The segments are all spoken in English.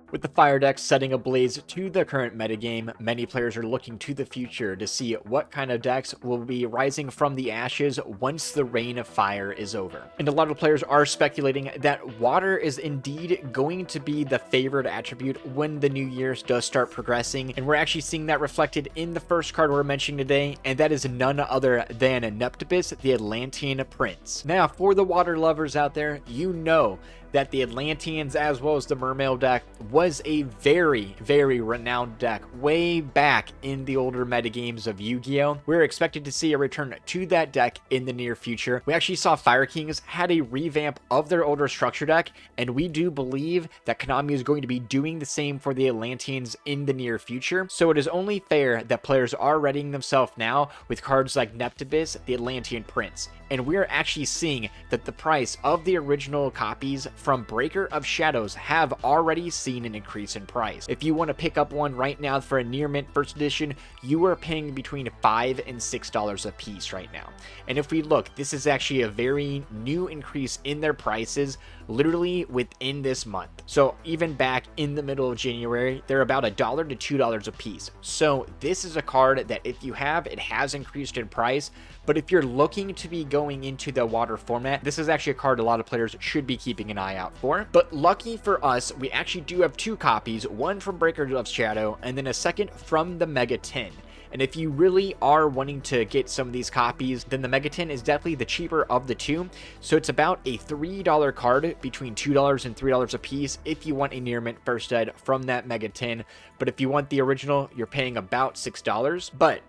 With the fire deck setting ablaze to the current metagame, many players are looking to the future to see what kind of decks will be rising from the ashes once the reign of fire is over. And a lot of players are speculating that water is indeed going to be the favored attribute when the new year does start progressing, and we're actually seeing that reflected in the first card we're mentioning today, and that is none other than Neptibus, the Atlantian Prince. Now, for the water lovers out there, you know that the Atlanteans as well as the Mermail deck was a very, very renowned deck way back in the older metagames of Yu-Gi-Oh! We're expected to see a return to that deck in the near future. We actually saw Fire Kings had a revamp of their older structure deck, and we do believe that Konami is going to be doing the same for the Atlanteans in the near future. So it is only fair that players are readying themselves now with cards like Neptibus, the Atlantean Prince. And we're actually seeing that the price of the original copies from Breaker of Shadows have already seen an increase in price. If you want to pick up one right now for a near mint first edition, you are paying between $5 and $6 a piece right now. And if we look, this is actually a very new increase in their prices literally within this month. So even back in the middle of January, they're about $1 to $2 a piece. So this is a card that if you have, it has increased in price. But if you're looking to be going into the water format, this is actually a card a lot of players should be keeping an eye out for. But lucky for us, we actually do have two copies, one from Breaker of Shadow and then a second from the Mega 10. And if you really are wanting to get some of these copies, then the Mega 10 is definitely the cheaper of the two. So it's about a $3 card, between $2 and $3 a piece if you want a near mint first ed from that Mega 10. But if you want the original, you're paying about $6. But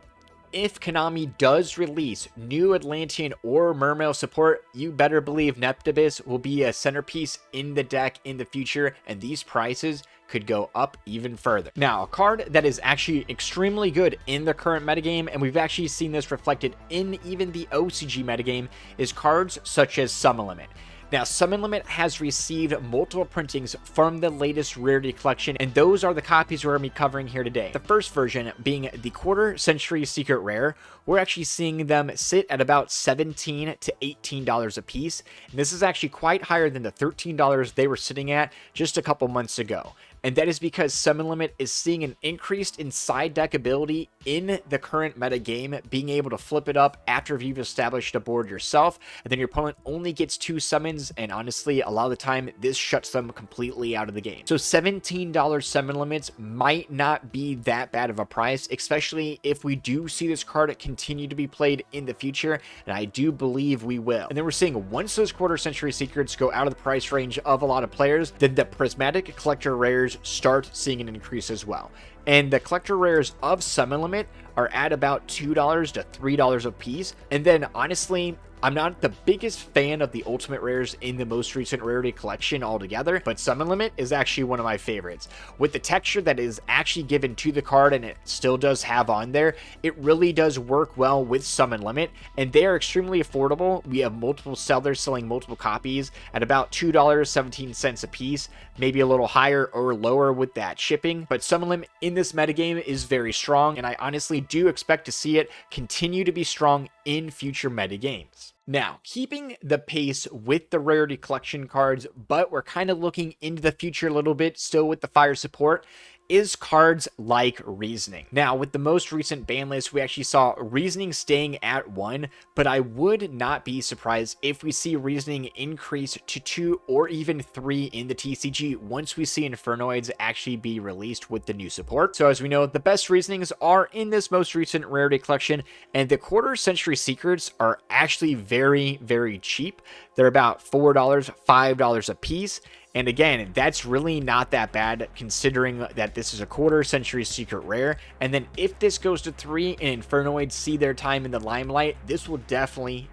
if Konami does release new Atlantean or Mermail support, you better believe Neptibus will be a centerpiece in the deck in the future, and these prices could go up even further. Now, a card that is actually extremely good in the current metagame, and we've actually seen this reflected in even the OCG metagame, is cards such as Summon Limit. Now, Summon Limit has received multiple printings from the latest Rarity Collection, and those are the copies we're going to be covering here today. The first version being the Quarter Century Secret Rare. We're actually seeing them sit at about $17 to $18 a piece, and this is actually quite higher than the $13 they were sitting at just a couple months ago. And that is because Summon Limit is seeing an increase in side deck ability in the current meta game, being able to flip it up after you've established a board yourself, and then your opponent only gets 2 summons, and honestly, a lot of the time, this shuts them completely out of the game. So $17 summon limits might not be that bad of a price, especially if we do see this card continue to be played in the future, and I do believe we will. And then we're seeing once those Quarter Century Secrets go out of the price range of a lot of players, then the Prismatic Collector Rares start seeing an increase as well. And the collector rares of Summon Limit are at about $2 to $3 a piece. And then honestly, I'm not the biggest fan of the ultimate rares in the most recent Rarity Collection altogether, but Summon Limit is actually one of my favorites. With the texture that is actually given to the card and it still does have on there, it really does work well with Summon Limit, and they are extremely affordable. We have multiple sellers selling multiple copies at about $2.17 a piece, maybe a little higher or lower with that shipping, but Summon Limit in this metagame is very strong, and I honestly do expect to see it continue to be strong in future metagames. Now, keeping the pace with the Rarity Collection cards, but we're kind of looking into the future a little bit, still with the fire support, is cards like Reasoning. Now, with the most recent ban list, we actually saw Reasoning staying at 1, but I would not be surprised if we see Reasoning increase to 2 or even 3 in the TCG once we see Infernoids actually be released with the new support. So as we know, the best Reasonings are in this most recent Rarity Collection, and the Quarter Century Secrets are actually very, very cheap. They're about $4, $5 a piece. And again, that's really not that bad considering that this is a Quarter Century Secret Rare. And then if this goes to 3 and Infernoids see their time in the limelight, this will definitely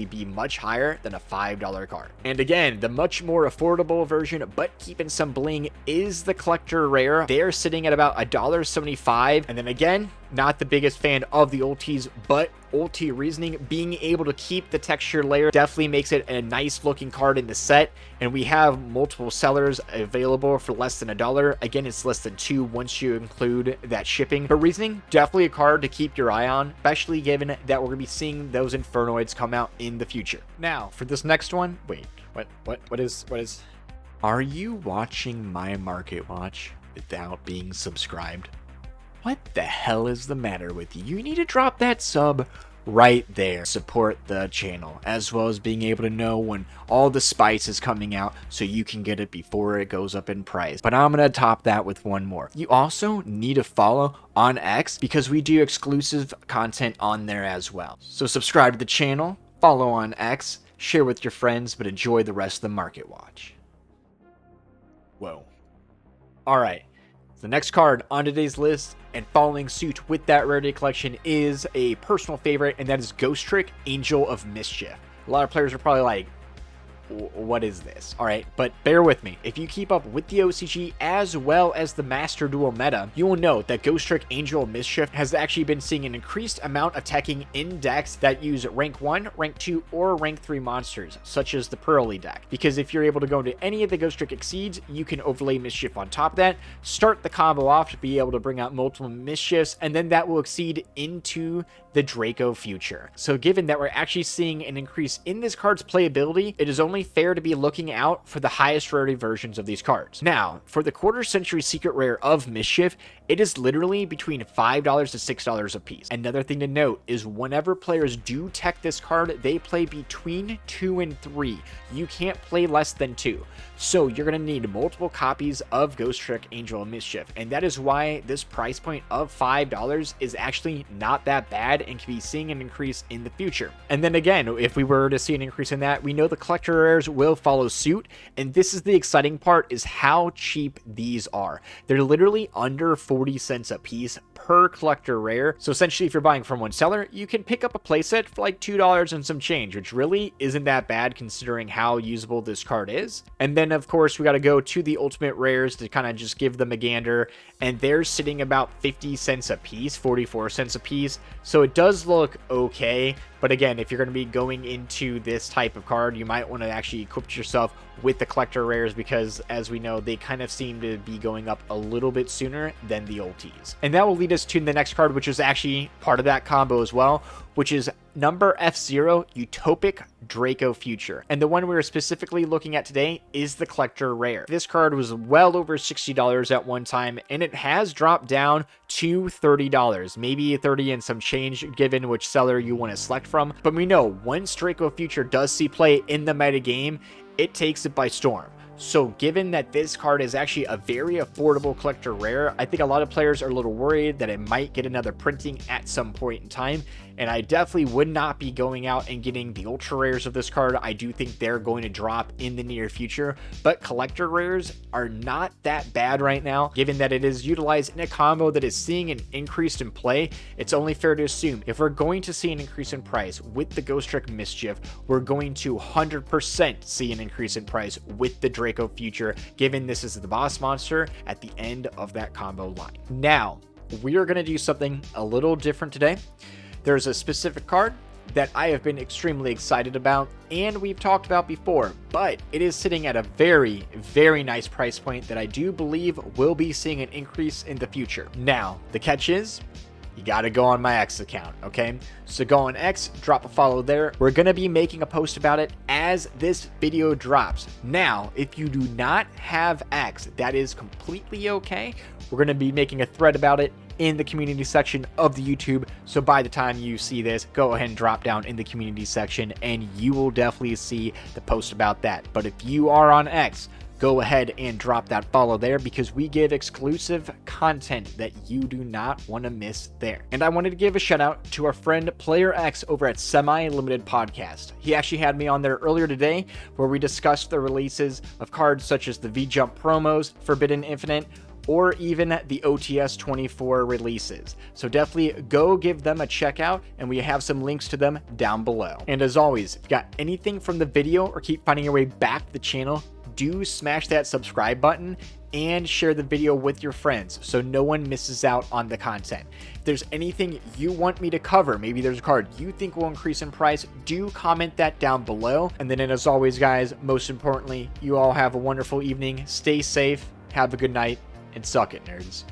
be much higher than a $5 card. And again, the much more affordable version, but keeping some bling, is the Collector Rare. They're sitting at about $1.75. And then again, not the biggest fan of the ultis, but ulti Reasoning being able to keep the texture layer definitely makes it a nice looking card in the set, and we have multiple sellers available for less than $1. Again, it's less than $2 once you include that shipping. But Reasoning, definitely a card to keep your eye on, especially given that we're going to be seeing those Infernoids come out in the future. Now, for this next one, wait, what is Are you watching my Market Watch without being subscribed? What the hell is the matter with you? You need to drop that sub right there. Support the channel, as well as being able to know when all the spice is coming out so you can get it before it goes up in price. But I'm gonna top that with one more. You also need to follow on X because we do exclusive content on there as well. So subscribe to the channel, follow on X, share with your friends, but enjoy the rest of the Market Watch. Whoa. Alright. The next card on today's list and following suit with that rarity collection is a personal favorite, and that is Ghostrick, Angel of Mischief. A lot of players are probably like, what is this? Alright, but bear with me. If you keep up with the OCG as well as the Master Duel meta, you will know that Ghostrick, Angel of Mischief has actually been seeing an increased amount of teching in decks that use rank 1, rank 2, or rank 3 monsters, such as the Pearly deck. Because if you're able to go into any of the Ghostrick Exceeds, you can overlay Mischief on top of that, start the combo off to be able to bring out multiple Mischiefs, and then that will exceed into the Draco future. So given that we're actually seeing an increase in this card's playability, it is only fair to be looking out for the highest rarity versions of these cards. Now, for the quarter century secret rare of Mischief, it is literally between $5 to $6 a piece. Another thing to note is whenever players do tech this card, they play between 2 and 3. You can't play less than 2. So you're going to need multiple copies of Ghostrick, Angel of Mischief. And that is why this price point of $5 is actually not that bad and can be seeing an increase in the future. And then again, if we were to see an increase in that, we know the collector rares will follow suit. And this is the exciting part, is how cheap these are. They're literally under 40 cents a piece per collector rare. So essentially, if you're buying from one seller, you can pick up a playset for like $2 and some change, which really isn't that bad considering how usable this card is. And then of course we got to go to the ultimate rares to kind of just give them a gander, and they're sitting about 50 cents a piece, 44 cents a piece. So it does look okay. But again, if you're going to be going into this type of card, you might want to actually equip yourself with the collector rares, because as we know, they kind of seem to be going up a little bit sooner than the ultis. And that will lead us to the next card, which is actually part of that combo as well, which is number F0 Utopic Draco Future. And the one we are specifically looking at today is the collector rare. This card was well over $60 at one time, and it has dropped down to $30, maybe 30 and some change given which seller you want to select from. But we know once Draco Future does see play in the meta game, it takes it by storm. So given that this card is actually a very affordable collector rare, I think a lot of players are a little worried that it might get another printing at some point in time. And I definitely would not be going out and getting the ultra rares of this card. I do think they're going to drop in the near future, but collector rares are not that bad right now. Given that it is utilized in a combo that is seeing an increase in play, it's only fair to assume if we're going to see an increase in price with the Ghostrick Mischief, we're going to 100% see an increase in price with the Draco Future, given this is the boss monster at the end of that combo line. Now, we are going to do something a little different today. There's a specific card that I have been extremely excited about and we've talked about before, but it is sitting at a very, very nice price point that I do believe will be seeing an increase in the future. Now, the catch is, you got to go on my X account, okay? So go on X, drop a follow there. We're going to be making a post about it as this video drops. Now, if you do not have X, that is completely okay. We're going to be making a thread about it in the community section of the YouTube. So by the time you see this, go ahead and drop down in the community section and you will definitely see the post about that. But if you are on X, go ahead and drop that follow there, because we give exclusive content that you do not want to miss there. And I wanted to give a shout out to our friend Player X over at Semi Limited Podcast. He actually had me on there earlier today where we discussed the releases of cards such as the V-Jump promos, Forbidden Infinite, or even the OTS 24 releases. So definitely go give them a check out, and we have some links to them down below. And as always, if you got anything from the video or keep finding your way back to the channel, do smash that subscribe button and share the video with your friends so no one misses out on the content. If there's anything you want me to cover, maybe there's a card you think will increase in price, do comment that down below. And then as always, guys, most importantly, you all have a wonderful evening, stay safe, have a good night, and suck it, nerds.